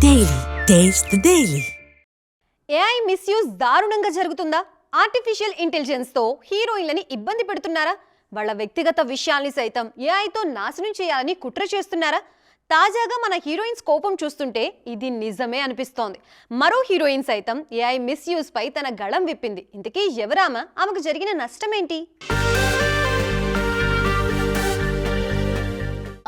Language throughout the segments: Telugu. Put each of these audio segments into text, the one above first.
Daily taste the daily. AI misuse దారుణంగా జరుగుతుందా? ఆర్టిఫిషియల్ ఇంటెలిజెన్స్ తో హీరోయిన్లని ఇబ్బంది పెడుతున్నారా? వాళ్ళ వ్యక్తిగత విషయాల్ని సైతం ఏఐతో నాశనం చేయాలని కుట్ర చేస్తున్నారా? తాజాగా మన హీరోయిన్స్ కోపం చూస్తుంటే ఇది నిజమే అనిపిస్తోంది. మరో హీరోయిన్ సైతం ఏఐ మిస్యూజ్ పై తన గళం విప్పింది. ఇంతకీ ఎవరామా? ఆమెకు జరిగిన నష్టమేంటి?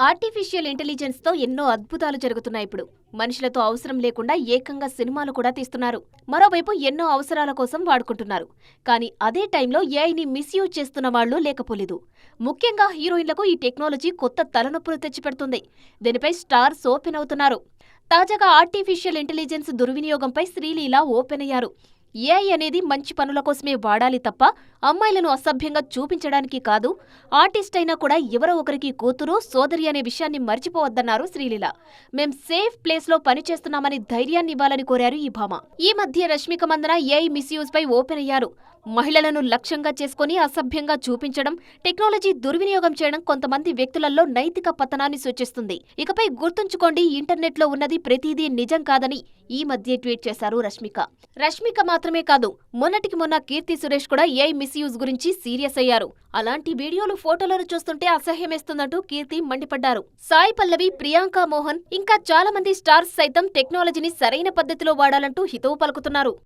ఆర్టిఫిషియల్ ఇంటెలిజెన్స్ తో ఎన్నో అద్భుతాలు జరుగుతున్నాయి. ఇప్పుడు మనుషులతో అవసరం లేకుండా ఏకంగా సినిమాలు కూడా తీస్తున్నారు. మరోవైపు ఎన్నో అవసరాల కోసం వాడుకుంటున్నారు. కానీ అదే టైంలో ఏఐని మిస్యూజ్ చేస్తున్న వాళ్లు లేకపోలేదు. ముఖ్యంగా హీరోయిన్లకు ఈ టెక్నాలజీ కొత్త తలనొప్పులు తెచ్చిపెడుతుంది. దీనిపై స్టార్స్ ఓపెన్ అవుతున్నారు. తాజాగా ఆర్టిఫిషియల్ ఇంటెలిజెన్స్ దుర్వినియోగంపై శ్రీలీల ఓపెన్ అయ్యారు. ఏఐ అనేది మంచి పనుల కోసమే వాడాలి తప్ప అమ్మాయిలను అసభ్యంగా చూపించడానికి కాదు. ఆర్టిస్ట్ అయినా కూడా ఎవరో ఒకరికి కూతురు, సోదరి అనే విషయాన్ని మర్చిపోవద్దన్నారు శ్రీలీల. మేం సేఫ్ ప్లేస్ లో పనిచేస్తున్నామని ధైర్యాన్ని ఇవ్వాలని కోరారు ఈ భామ. ఈ మధ్య రష్మిక మందన ఏఐ మిస్యూజ్ పై ఓపెన్ అయ్యారు. మహిళలను లక్ష్యంగా చేసుకుని అసభ్యంగా చూపించడం, టెక్నాలజీ దుర్వినియోగం చేయడం కొంతమంది వ్యక్తులలో నైతిక పతనాన్ని సూచిస్తుంది. ఇకపై గుర్తుంచుకోండి, ఇంటర్నెట్ లో ఉన్నది ప్రతిదీ నిజం కాదని ఈ మధ్య ట్వీట్ చేశారు రష్మిక. రష్మిక మాత్రమే కాదు, మొన్నటికి మొన్న కీర్తి సురేష్ కూడా ఏఐ మిస్యూజ్ గురించి సీరియస్ అయ్యారు. అలాంటి వీడియోలు, ఫోటోలను చూస్తుంటే అసహ్యమేస్తుందంటూ కీర్తి మండిపడ్డారు. సాయి పల్లవి, ప్రియాంక మోహన్ ఇంకా చాలా మంది స్టార్స్ సైతం టెక్నాలజీని సరైన పద్ధతిలో వాడాలంటూ హితవు పలుకుతున్నారు.